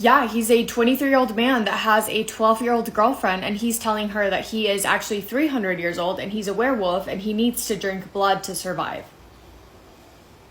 Yeah, he's a 23-year-old man that has a 12-year-old girlfriend, and he's telling her that he is actually 300 years old and he's a werewolf and he needs to drink blood to survive.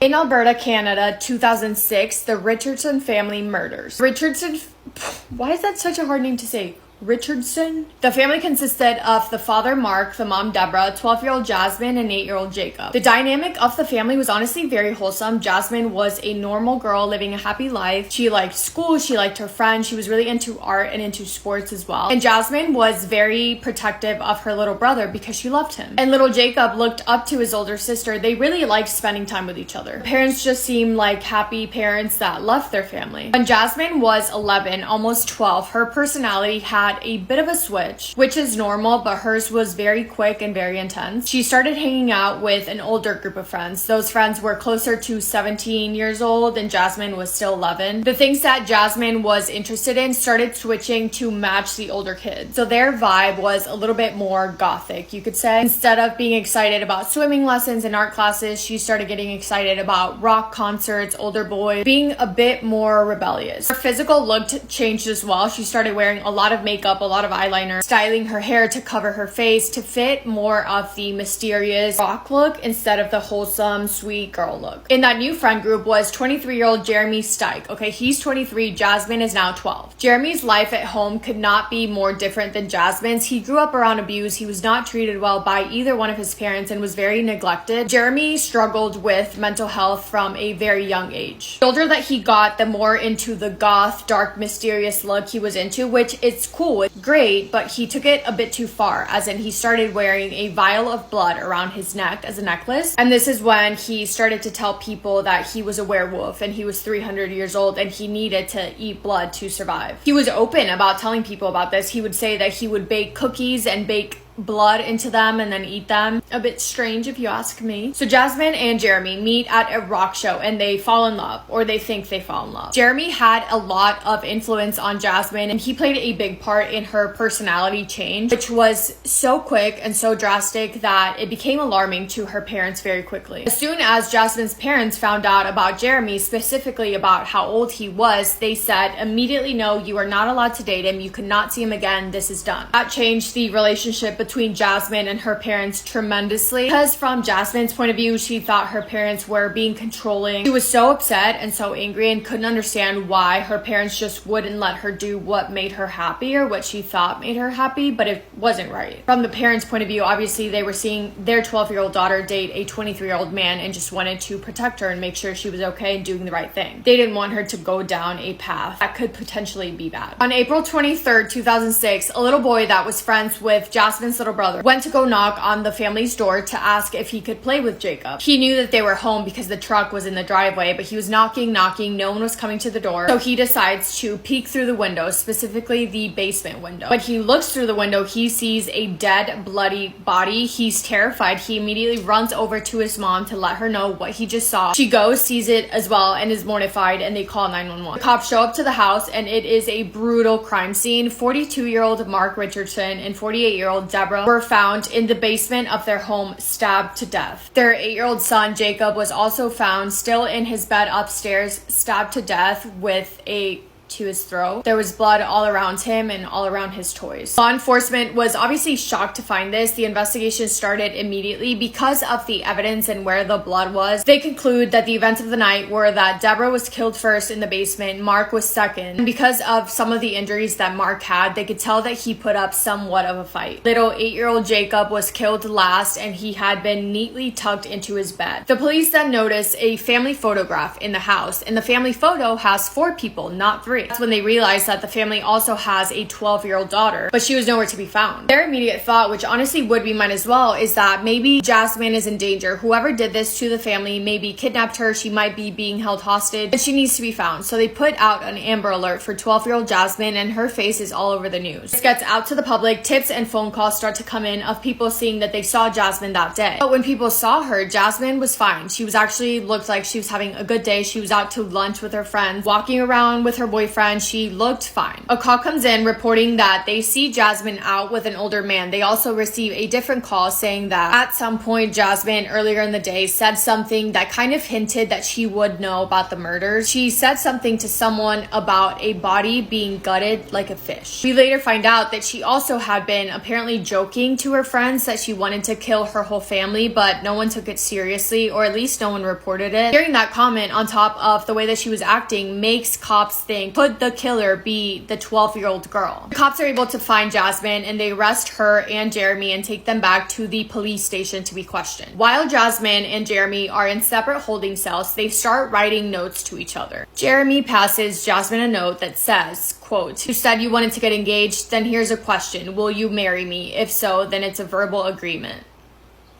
In Alberta, Canada, 2006, the Richardson family murders. Why is that such a hard name to say? Richardson? The family consisted of the father Mark, the mom Deborah, 12-year-old Jasmine, and 8-year-old Jacob. The dynamic of the family was honestly very wholesome. Jasmine was a normal girl living a happy life. She liked school, she liked her friends, she was really into art and into sports as well. And Jasmine was very protective of her little brother because she loved him. And little Jacob looked up to his older sister. They really liked spending time with each other. Parents just seemed like happy parents that loved their family. When Jasmine was 11, almost 12, her personality had a bit of a switch, which is normal, but hers was very quick and very intense. She started hanging out with an older group of friends. Those friends were closer to 17 years old and Jasmine was still 11. The things that Jasmine was interested in started switching to match the older kids. So their vibe was a little bit more gothic, you could say. Instead of being excited about swimming lessons and art classes, she started getting excited about rock concerts, older boys, being a bit more rebellious. Her physical look changed as well. She started wearing a lot of makeup, a lot of eyeliner, styling her hair to cover her face to fit more of the mysterious rock look instead of the wholesome, sweet girl look. In that new friend group was 23-year-old Jeremy Stike. Okay, he's 23, Jasmine is now 12. Jeremy's life at home could not be more different than Jasmine's. He grew up around abuse. He was not treated well by either one of his parents and was very neglected. Jeremy struggled with mental health from a very young age. The older that he got, the more into the goth, dark, mysterious look he was into, which it's cool. It's great, but he took it a bit too far, as in he started wearing a vial of blood around his neck as a necklace. And this is when he started to tell people that he was a werewolf and he was 300 years old and he needed to eat blood to survive. He was open about telling people about this. He would say that he would bake cookies and bake blood into them and then eat them. A bit strange if you ask me. So Jasmine and Jeremy meet at a rock show and they fall in love, or they think they fall in love. Jeremy had a lot of influence on Jasmine and he played a big part in her personality change, which was so quick and so drastic that it became alarming to her parents very quickly. As soon as Jasmine's parents found out about Jeremy, specifically about how old he was, they said immediately, no, you are not allowed to date him. You cannot see him again. This is done. That changed the relationship between Jasmine and her parents tremendously, because from Jasmine's point of view, she thought her parents were being controlling. She was so upset and so angry and couldn't understand why her parents just wouldn't let her do what made her happy or what she thought made her happy, but it wasn't right. From the parents' point of view, obviously they were seeing their 12-year-old daughter date a 23-year-old man and just wanted to protect her and make sure she was okay and doing the right thing. They didn't want her to go down a path that could potentially be bad. On April 23rd, 2006, a little boy that was friends with Jasmine's little brother went to go knock on the family's door to ask if he could play with Jacob. He knew that they were home because the truck was in the driveway, but he was knocking, no one was coming to the door. So he decides to peek through the window, specifically the basement window. When he looks through the window, he sees a dead, bloody body. He's terrified. He immediately runs over to his mom to let her know what he just saw. She goes, sees it as well, and is mortified, and they call 911. The cops show up to the house, and it is a brutal crime scene. 42-year-old Mark Richardson and 48-year-old Deborah were found in the basement of their home, stabbed to death. Their 8-year-old son, Jacob, was also found still in his bed upstairs, stabbed to death with a to his throat. There was blood all around him and all around his toys. Law enforcement was obviously shocked to find this. The investigation started immediately because of the evidence and where the blood was. They conclude that the events of the night were that Deborah was killed first in the basement, Mark was second. And because of some of the injuries that Mark had, they could tell that he put up somewhat of a fight. Little 8-year-old Jacob was killed last and he had been neatly tucked into his bed. The police then noticed a family photograph in the house, and the family photo has 4 people, not 3. That's when they realized that the family also has a 12-year-old daughter, but she was nowhere to be found. Their immediate thought, which honestly would be mine as well, is that maybe Jasmine is in danger. Whoever did this to the family maybe kidnapped her. She might be being held hostage and she needs to be found. So they put out an Amber Alert for 12-year-old Jasmine, and her face is all over the news. This gets out to the public. Tips and phone calls start to come in of people seeing that they saw Jasmine that day. But when people saw her, Jasmine was fine. She was actually looked like she was having a good day. She was out to lunch with her friends, walking around with her boyfriend boyfriend, she looked fine. A call comes in reporting that they see Jasmine out with an older man. They also receive a different call saying that at some point Jasmine earlier in the day said something that kind of hinted that she would know about the murders. She said something to someone about a body being gutted like a fish. We later find out that she also had been apparently joking to her friends that she wanted to kill her whole family, but no one took it seriously, or at least no one reported it. Hearing that comment on top of the way that she was acting makes cops think, could the killer be the 12-year-old girl? The cops are able to find Jasmine and they arrest her and Jeremy and take them back to the police station to be questioned. While Jasmine and Jeremy are in separate holding cells, they start writing notes to each other. Jeremy passes Jasmine a note that says, quote, "You said you wanted to get engaged, then here's a question. Will you marry me? If so, then it's a verbal agreement."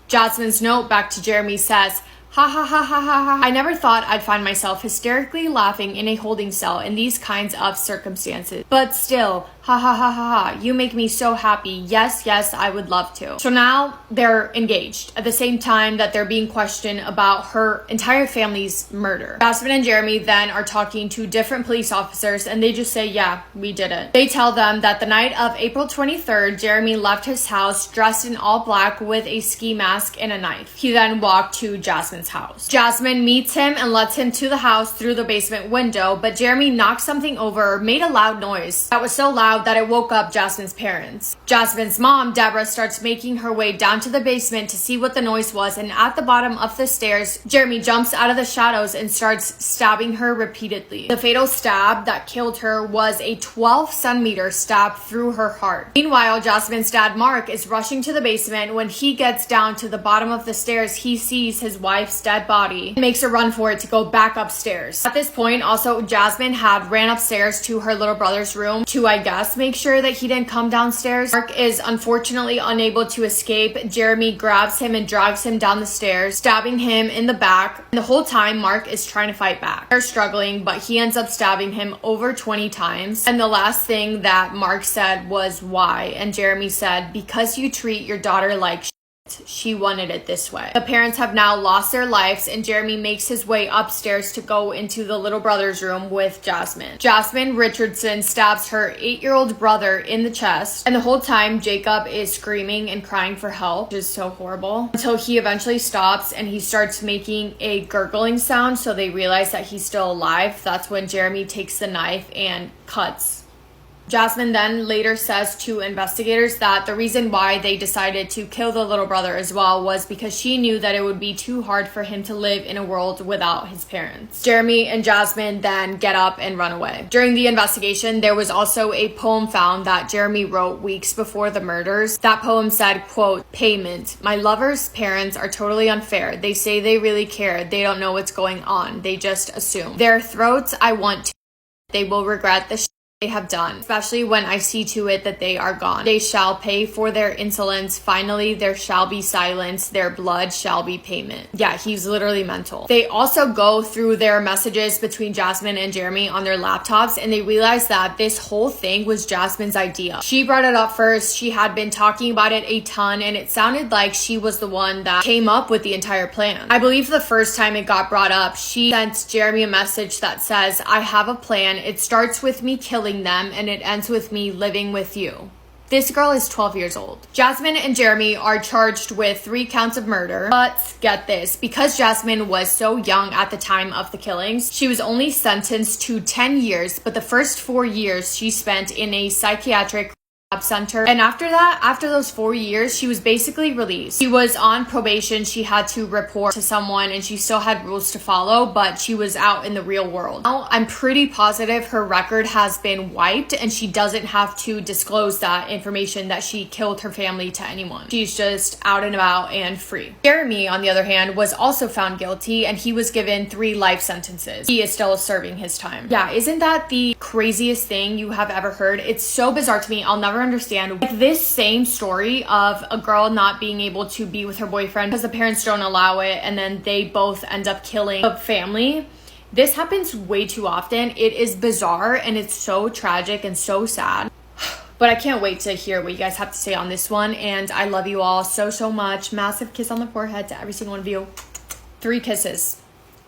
Jasmine's note back to Jeremy says, "Ha ha ha ha ha ha. I never thought I'd find myself hysterically laughing in a holding cell in these kinds of circumstances. But still, ha ha ha ha ha. You make me so happy. Yes, yes, I would love to." So now they're engaged at the same time that they're being questioned about her entire family's murder. Jasmine and Jeremy then are talking to different police officers and they just say, "Yeah, we did it." They tell them that the night of April 23rd, Jeremy left his house dressed in all black with a ski mask and a knife. He then walked to Jasmine's house. Jasmine meets him and lets him to the house through the basement window, but Jeremy knocked something over or made a loud noise that was so loud that it woke up Jasmine's parents. Jasmine's mom, Deborah, starts making her way down to the basement to see what the noise was, and at the bottom of the stairs, Jeremy jumps out of the shadows and starts stabbing her repeatedly. The fatal stab that killed her was a 12-centimeter stab through her heart. Meanwhile, Jasmine's dad, Mark, is rushing to the basement. When he gets down to the bottom of the stairs, he sees his wife's dead body and makes a run for it to go back upstairs. At this point, also, Jasmine had ran upstairs to her little brother's room to, I guess, make sure that he didn't come downstairs. Mark is unfortunately unable to escape. Jeremy grabs him and drags him down the stairs, stabbing him in the back. And the whole time, Mark is trying to fight back. They're struggling, but he ends up stabbing him over 20 times. And the last thing that Mark said was, "Why?" And Jeremy said, "Because you treat your daughter like shit. She wanted it this way." The parents have now lost their lives and Jeremy makes his way upstairs to go into the little brother's room with Jasmine. Jasmine Richardson stabs her 8-year-old brother in the chest, and the whole time Jacob is screaming and crying for help, which is so horrible, until he eventually stops and he starts making a gurgling sound, so they realize that he's still alive. That's when Jeremy takes the knife and cuts. Jasmine then later says to investigators that the reason why they decided to kill the little brother as well was because she knew that it would be too hard for him to live in a world without his parents. Jeremy and Jasmine then get up and run away. During the investigation, there was also a poem found that Jeremy wrote weeks before the murders. That poem said, quote, "Payment. My lover's parents are totally unfair. They say they really care. They don't know what's going on. They just assume. Their throats I want to. They will regret the they have done, especially when I see to it that they are gone. They shall pay for their insolence. Finally, there shall be silence. Their blood shall be payment." Yeah, he's literally mental. They also go through their messages between Jasmine and Jeremy on their laptops, and they realize that this whole thing was Jasmine's idea. She brought it up first. She had been talking about it a ton, and it sounded like she was the one that came up with the entire plan. I believe the first time it got brought up, she sent Jeremy a message that says, "I have a plan. It starts with me killing them and it ends with me living with you." This girl is 12 years old. Jasmine and Jeremy are charged with 3 counts of murder. But get this, because Jasmine was so young at the time of the killings, she was only sentenced to 10 years, but the first 4 years she spent in a psychiatric center. And after that, after those 4 years, she was basically released. She was on probation. She had to report to someone and she still had rules to follow, but she was out in the real world. Now, I'm pretty positive her record has been wiped and she doesn't have to disclose that information that she killed her family to anyone. She's just out and about and free. Jeremy, on the other hand, was also found guilty and he was given 3 life sentences. He is still serving his time. Yeah, isn't that the craziest thing you have ever heard? It's so bizarre to me. I'll never understand. Like this same story of a girl not being able to be with her boyfriend because the parents don't allow it and then they both end up killing the family. This happens way too often. It is bizarre and it's so tragic and so sad. But I can't wait to hear what you guys have to say on this one. And I love you all so, so much. Massive kiss on the forehead to every single one of you. 3 kisses.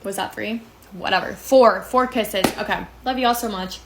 Was that 3? Whatever. 4 kisses. Okay. Love you all so much.